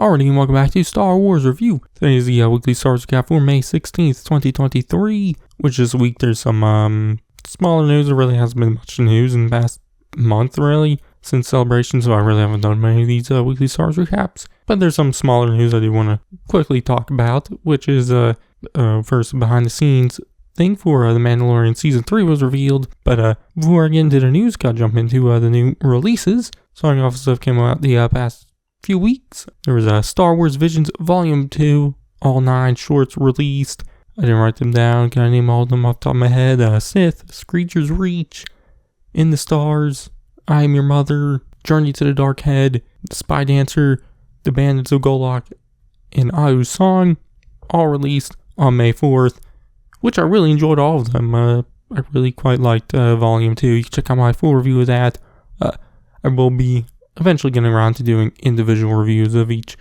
Alrighty, and welcome back to Star Wars Review. Today is the weekly Star Wars recap for May 16th, 2023, which this week there's some smaller news. There really hasn't been much news in the past month, really, since Celebration, so I really haven't done many of these weekly Star Wars recaps. But there's some smaller news I do want to quickly talk about, which is first behind the scenes thing for The Mandalorian Season 3 was revealed. But before I get into the news, gotta jump into the new releases. Starting off with stuff came out the past few weeks. There was Star Wars Visions Volume 2, all 9 shorts released. I didn't write them down. Can I name all of them off the top of my head? Sith, Screecher's Reach, In the Stars, I Am Your Mother, Journey to the Dark Head, Spy Dancer, The Bandits of Golok, and Ayu's Song, all released on May 4th, which I really enjoyed all of them. I really quite liked Volume 2. You can check out my full review of that. I will be eventually getting around to doing individual reviews of each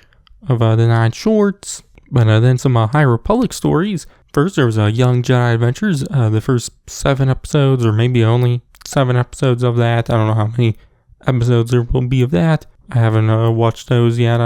of the 9 shorts. But then some High Republic stories. First, there was Young Jedi Adventures, the first 7 episodes, or maybe only 7 episodes of that. I don't know how many episodes there will be of that. I haven't watched those yet.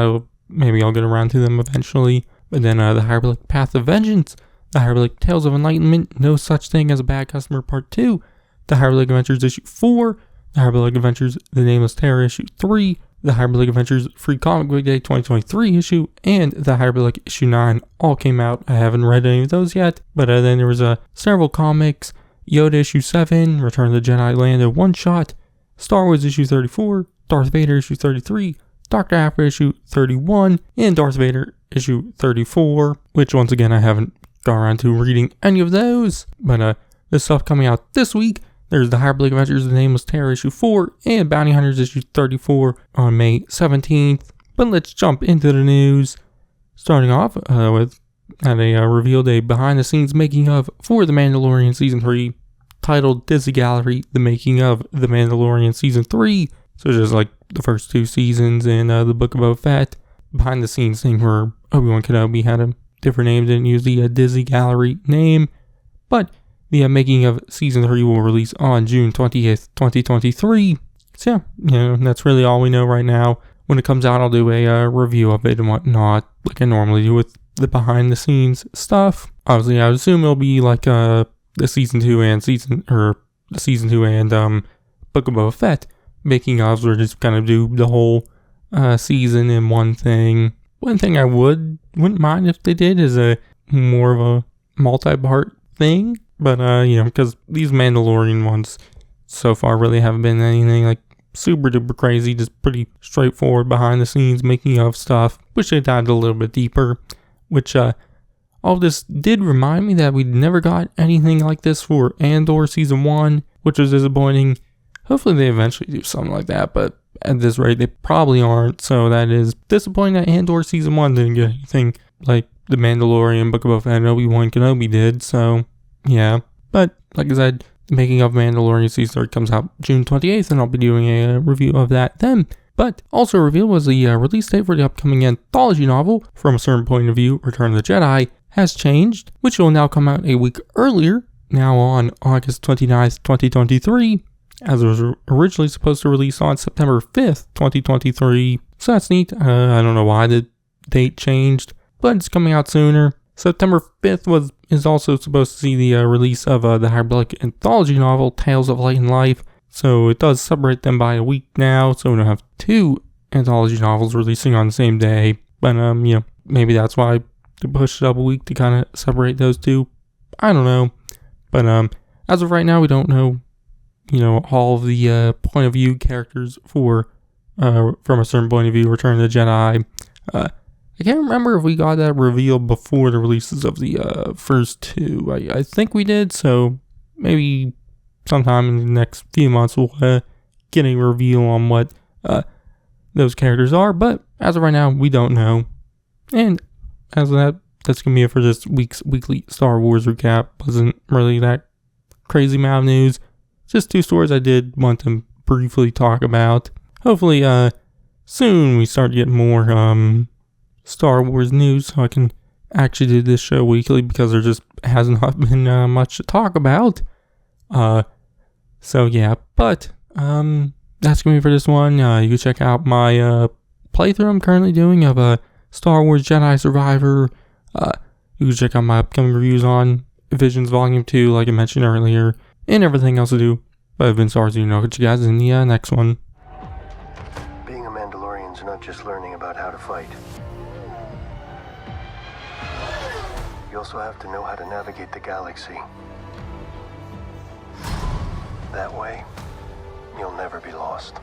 Maybe I'll get around to them eventually. But then the High Republic Path of Vengeance, the High Republic Tales of Enlightenment, No Such Thing as a Bad Customer Part 2, the High Republic Adventures Issue 4, the High Republic Adventures The Nameless Terror Issue 3, the High Republic Adventures Free Comic Book Day 2023 issue, and the High Republic Issue 9 all came out. I haven't read any of those yet, but then there was several comics: Yoda Issue 7, Return of the Jedi Lando one-shot, Star Wars Issue 34, Darth Vader Issue 33, Dr. Aphra Issue 31, and Darth Vader Issue 34, which once again I haven't got around to reading any of those, but this stuff coming out this week. There's the High Republic Adventures The Nameless Terror Issue 4 and Bounty Hunters Issue 34 on May 17th. But let's jump into the news. Starting off with revealed a behind the scenes making of for The Mandalorian Season 3 titled Disney Gallery, The Making of The Mandalorian Season 3. So just like the first 2 seasons in the Book of Boba Fett. Behind the scenes thing where Obi-Wan Kenobi had a different name, didn't use the Disney Gallery name. But the making of Season 3 will release on June 20th, 2023. So yeah, that's really all we know right now. When it comes out, I'll do a review of it and whatnot, like I normally do with the behind the scenes stuff. Obviously, I would assume it'll be like the Season 2 and Book of Boba Fett making ofs, or just kind of do the whole season in one thing. One thing I wouldn't mind if they did is a more of a multi-part thing. But, because these Mandalorian ones so far really haven't been anything like super duper crazy, just pretty straightforward behind the scenes making of stuff. Wish they dived a little bit deeper, which, all this did remind me that we never got anything like this for Andor Season 1, which was disappointing. Hopefully they eventually do something like that, but at this rate they probably aren't, so that is disappointing that Andor Season 1 didn't get anything like The Mandalorian, Book of Boba Fett, and Obi-Wan Kenobi did, so yeah. But like I said, the making of Mandalorian Season 3 comes out June 28th, and I'll be doing a review of that then. But also revealed was the release date for the upcoming anthology novel, From a Certain Point of View, Return of the Jedi, has changed, which will now come out a week earlier, now on August 29th, 2023, as it was originally supposed to release on September 5th, 2023. So that's neat. I don't know why the date changed, but it's coming out sooner. September 5th is also supposed to see the release of the High Republic anthology novel, Tales of Light and Life. So it does separate them by a week now, so we don't have 2 anthology novels releasing on the same day. But, maybe that's why they pushed it up a week to kind of separate those 2. I don't know. But as of right now, we don't know, all of the point of view characters for From a Certain Point of View, Return of the Jedi. I can't remember if we got that revealed before the releases of the first 2. I think we did, so maybe sometime in the next few months we'll get a reveal on what those characters are, but as of right now, we don't know. And as of that's going to be it for this week's weekly Star Wars recap. Wasn't really that crazy amount of news. Just 2 stories I did want to briefly talk about. Hopefully, soon we start getting more Star Wars news, so I can actually do this show weekly, because there just hasn't been much to talk about. So yeah, but that's gonna be for this one. You can check out my playthrough I'm currently doing of Star Wars Jedi Survivor. You can check out my upcoming reviews on Visions Volume 2, like I mentioned earlier, and everything else to do. But I've been sorry to catch you guys in the next one. Being a Mandalorian's not just learning about how to fight. You also have to know how to navigate the galaxy. That way, you'll never be lost.